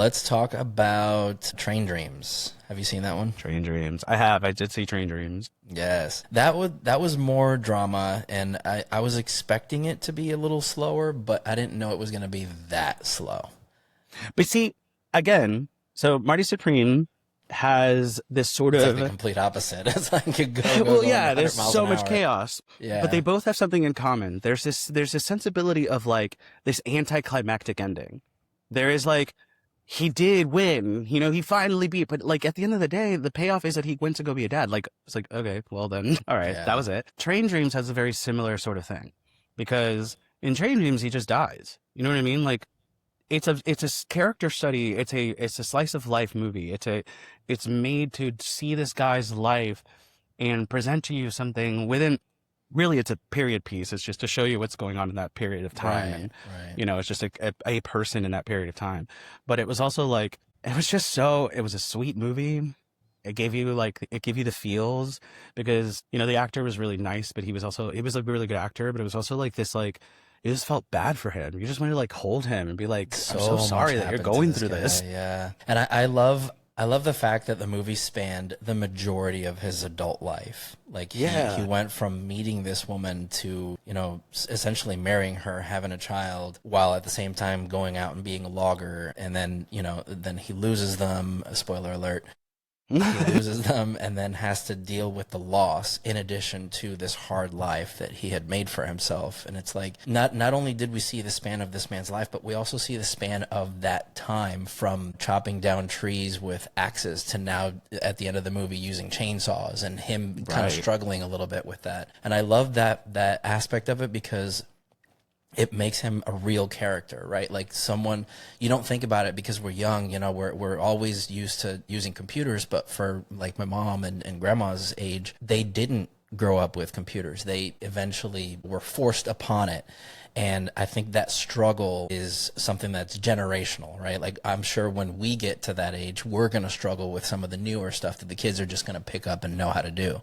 let's talk about Train Dreams. Have you seen that one? Train Dreams. I did see Train Dreams. Yes. That was more drama, and I was expecting it to be a little slower, but I didn't know it was going to be that slow. But see, again, so Marty Supreme has this sort It's of like the complete opposite. It's like you go well, going yeah, 100 there's miles so an much hour. chaos, Yeah. but they both have something in common. There's this sensibility of like this anticlimactic ending. There is like he did win, he finally beat, but like at the end of the day, the payoff is that he went to go be a dad. Like it's like okay, well then, all right, that Yeah. was it. Train Dreams has a very similar sort of thing because in Train Dreams he just dies. You know what I mean? Like it's a character study. It's a slice of life movie. It's made to see this guy's life and present to you something within. Really, it's a period piece. It's just to show you what's going on in that period of time, Right, and right. it's just a person in that period of time. But it was also like it was just so. It was a sweet movie. It gave you the feels because the actor was really nice, but he was a really good actor. But it was also like this like. You just felt bad for him. You just wanted to like hold him and be like, I'm so So much sorry that you're happened to going this through guy. this. Yeah. And I love the fact that the movie spanned the majority of his adult life. Like he Yeah. went from meeting this woman to, essentially marrying her, having a child, while at the same time going out and being a logger. And then, then he loses them, spoiler alert. He loses them and then has to deal with the loss in addition to this hard life that he had made for himself. And it's like not only did we see the span of this man's life, but we also see the span of that time from chopping down trees with axes to now at the end of the movie using chainsaws and him kind of Right. struggling a little bit with that. And I love that aspect of it because it makes him a real character, right? Like someone, you don't think about it because we're young, we're always used to using computers, but for like my mom and grandma's age, they didn't grow up with computers. They eventually were forced upon it. And I think that struggle is something that's generational, right? Like I'm sure when we get to that age, we're going to struggle with some of the newer stuff that the kids are just going to pick up and know how to do.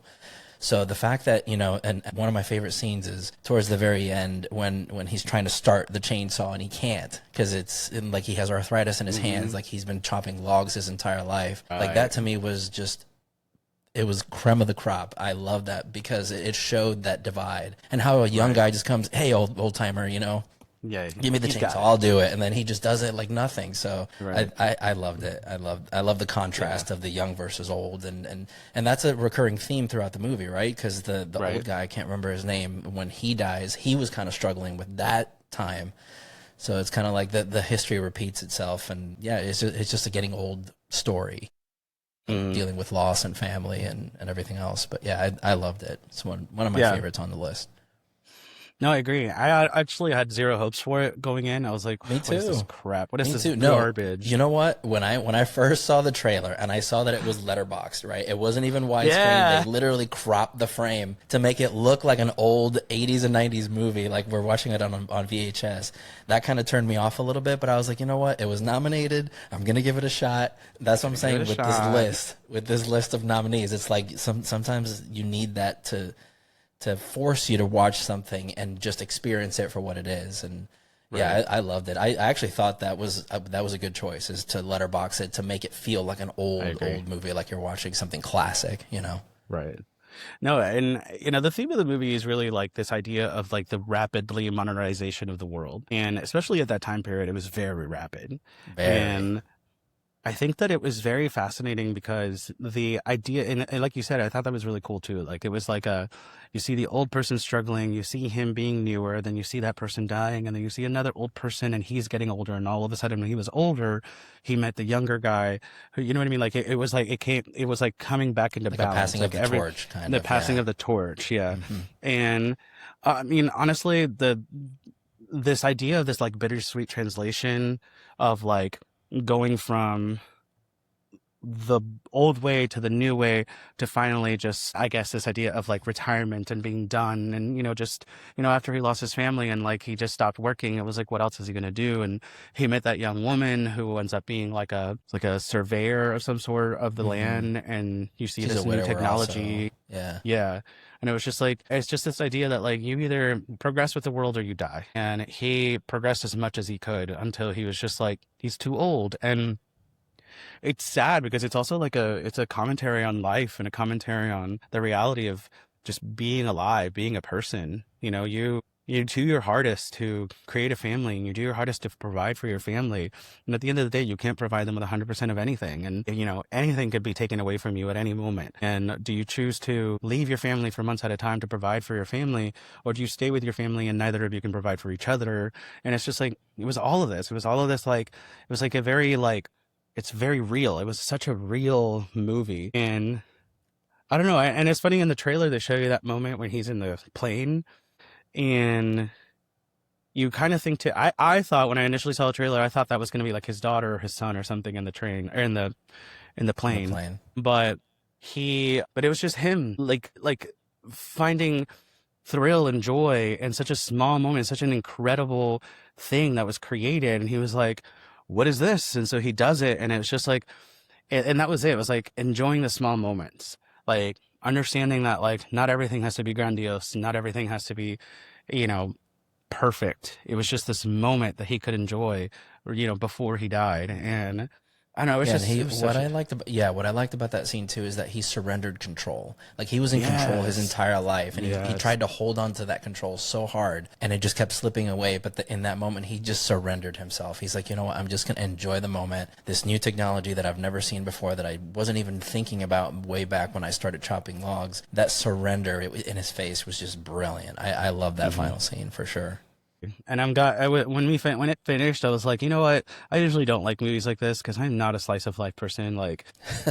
So the fact that, and one of my favorite scenes is towards the very end when he's trying to start the chainsaw and he can't because like he has arthritis in his hands, like he's been chopping logs his entire life. Like that to me was just, it was creme of the crop. I love that because it showed that divide and how a young guy just comes, hey, old timer, Yeah. give me the he's got chainsaw, it. I'll do it. And then he just does it like nothing. So Right. I loved it. I love the contrast of the young versus old. And that's a recurring theme throughout the movie, right? Because the Right. old guy, I can't remember his name, when he dies, he was kind of struggling with that time. So it's kind of like the history repeats itself. And yeah, it's just a getting old story, dealing with loss and family and everything else. But yeah, I loved it. It's one of my Yeah. favorites on the list. No, I agree. I actually had zero hopes for it going in. I was like, Me what is this too. crap? What is Me this too. No, garbage? you know what? When I first saw the trailer and I saw that it was letterboxed, right? It wasn't even widescreen. Yeah. They literally cropped the frame to make it look like an old 80s and 90s movie, like we're watching it on VHS. That kind of turned me off a little bit, but I was like, you know what? It was nominated. I'm gonna give it a shot. That's what I'm saying it a with shot. this list of nominees. It's like sometimes you need that to force you to watch something and just experience it for what it is. And yeah, Right. I loved it. I actually thought that was a good choice, is to letterbox it to make it feel like an old movie, like you're watching something classic, Right. No, and the theme of the movie is really like this idea of like the rapidly modernization of the world. And especially at that time period, it was very rapid. Very. And I think that it was very fascinating because the idea, and like you said, I thought that was really cool too. Like it was like you see the old person struggling, you see him being newer, then you see that person dying, and then you see another old person and he's getting older, and all of a sudden when he was older, he met the younger guy who, you know what I mean? Like it was like it was like coming back into Like a balance. passing Like of the torch, kind the of. passing Yeah. of the torch, yeah. Mhm. And I mean, honestly, this idea of this like bittersweet translation of like going from the old way to the new way to finally just, I guess, this idea of like retirement and being done. And, just, after he lost his family and like he just stopped working, it was like, what else is he going to do? And he met that young woman who ends up being like a surveyor of some sort of the land. And you see She's this a new widower technology. also. Yeah. Yeah. And it was just like, it's just this idea that like you either progress with the world or you die. And he progressed as much as he could until he was just like, he's too old. And it's sad because it's also like it's a commentary on life and a commentary on the reality of just being alive, being a person. You do your hardest to create a family and you do your hardest to provide for your family. And at the end of the day, you can't provide them with 100% of anything. And, anything could be taken away from you at any moment. And do you choose to leave your family for months at a time to provide for your family? Or do you stay with your family and neither of you can provide for each other? And it's just like, it was all of this. It was all of this, like, it was like a very, like, it's very real. It was such a real movie. And I don't know. And it's funny in the trailer, they show you that moment when he's in the plane and you kind of think to I thought when I initially saw the trailer, I thought that was going to be like his daughter or his son or something in the train or in the In the plane. plane. But but it was just him like finding thrill and joy in such a small moment, such an incredible thing that was created. And he was like, what is this? And so he does it. And it was just like, and that was it. It was like enjoying the small moments, like understanding that like not everything has to be grandiose, not everything has to be, you know, perfect. It was just this moment that he could enjoy, before he died. And I don't know, Yeah, and it was what such I a, liked about what I liked about that scene too is that he surrendered control. Like he was in control his yes, entire life, and he yes. tried to hold on to that control so hard, and it just kept slipping away. But in that moment, he just surrendered himself. He's like, you know what? I'm just gonna enjoy the moment. This new technology that I've never seen before, that I wasn't even thinking about way back when I started chopping logs. That surrender in his face was just brilliant. I love that Mhm. final scene for sure. And when it finished, I was like, you know what? I usually don't like movies like this because I'm not a slice of life person. Like,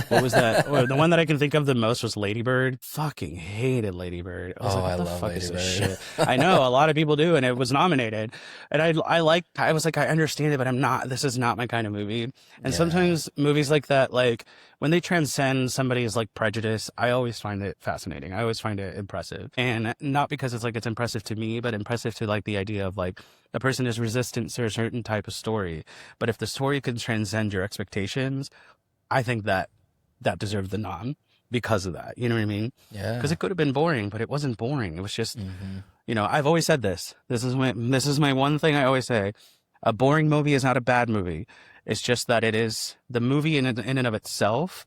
what was that? Or the one that I can think of the most was Lady Bird. Fucking hated Lady Bird. I was Oh, like, I what the love fuck is Lady this Bird. shit? I know a lot of people do, and it was nominated. And I was like, I understand it, but I'm not. This is not my kind of movie. And Yeah. sometimes movies like that, like when they transcend somebody's like prejudice, I always find it fascinating. I always find it impressive, and not because it's impressive to me, but impressive to like the idea of like a person is resistant to a certain type of story. But if the story can transcend your expectations, I think that deserved the nom because of that. You know what I mean? Because Yeah. it could have been boring, but it wasn't boring. It was just, Hmm. I've always said this. This is my one thing I always say. A boring movie is not a bad movie. It's just that it is the movie in and of itself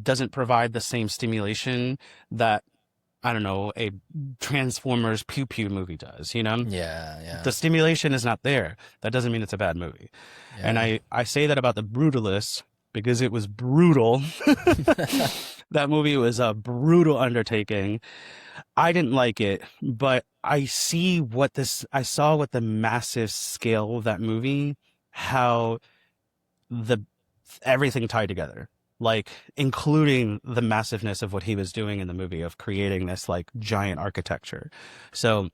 doesn't provide the same stimulation that I don't know a Transformers pew pew movie does. Yeah. The Yeah. stimulation is not there. That doesn't mean it's a bad movie. And Yeah. I say that about The Brutalist because it was brutal. That movie was a brutal undertaking. I didn't like it, but I saw what the massive scale of that movie, how the everything tied together. Like including the massiveness of what he was doing in the movie of creating this like giant architecture. So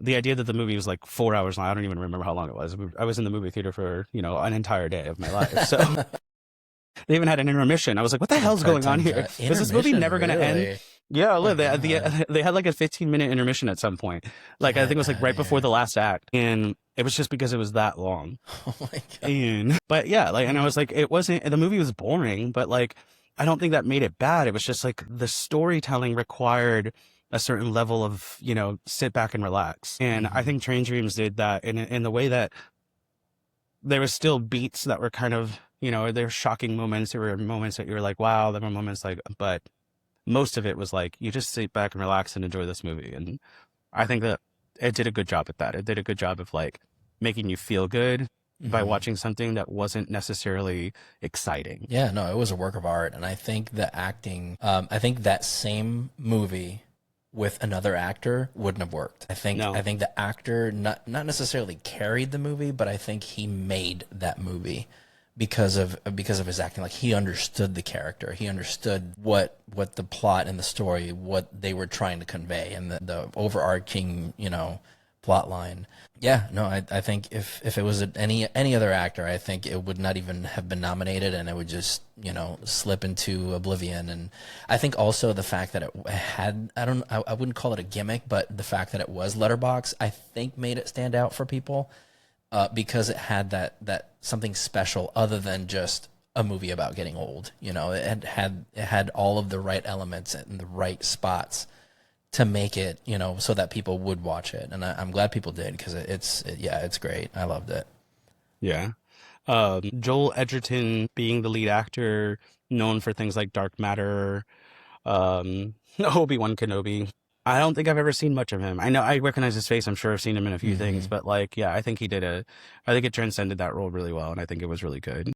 the idea that the movie was like 4 hours long, I don't even remember how long it was. I was in the movie theater for, an entire day of my life. So they even had an intermission. I was like, what the A hell's going on part-time here? job. Is this movie Intermission, never going to end? really? Yeah, Oh my look, God. they had like a 15-minute intermission at some point. Like, I think it Get was like out of right before here. the last act. And it was just because it was that long. Oh my God. But yeah, like, and I was like, the movie was boring, but like, I don't think that made it bad. It was just like the storytelling required a certain level of, sit back and relax. And I Hmm. think Train Dreams did that in the way that there was still beats that were kind of, there were shocking moments. There were moments that you were like, wow, there were moments like, but most of it was like, you just sit back and relax and enjoy this movie. And I think that it did a good job at that. It did a good job of like making you feel good by Hmm. watching something that wasn't necessarily exciting. Yeah, no, it was a work of art, and I think the acting. I think that same movie with another actor wouldn't have worked. I No. think the actor not necessarily carried the movie, but I think he made that movie because of his acting. Like he understood the character, he understood what the plot and the story, what they were trying to convey, and the overarching plot line. Yeah, no, I think if it was any other actor, I think it would not even have been nominated, and it would just slip into oblivion. And I think also the fact that it had I wouldn't call it a gimmick, but the fact that it was letterbox, I think made it stand out for people because it had that something special other than just a movie about getting old. It had all of the right elements in the right spots to make it, so that people would watch it, and I'm glad people did because yeah, it's great. I loved it. Yeah. Joel Edgerton being the lead actor, known for things like Dark Matter, Obi-Wan Kenobi. I don't think I've ever seen much of him. I know I recognize his face. I'm sure I've seen him in a few things, Hmm. but like, yeah, I think it transcended that role really well, and I think it was really good.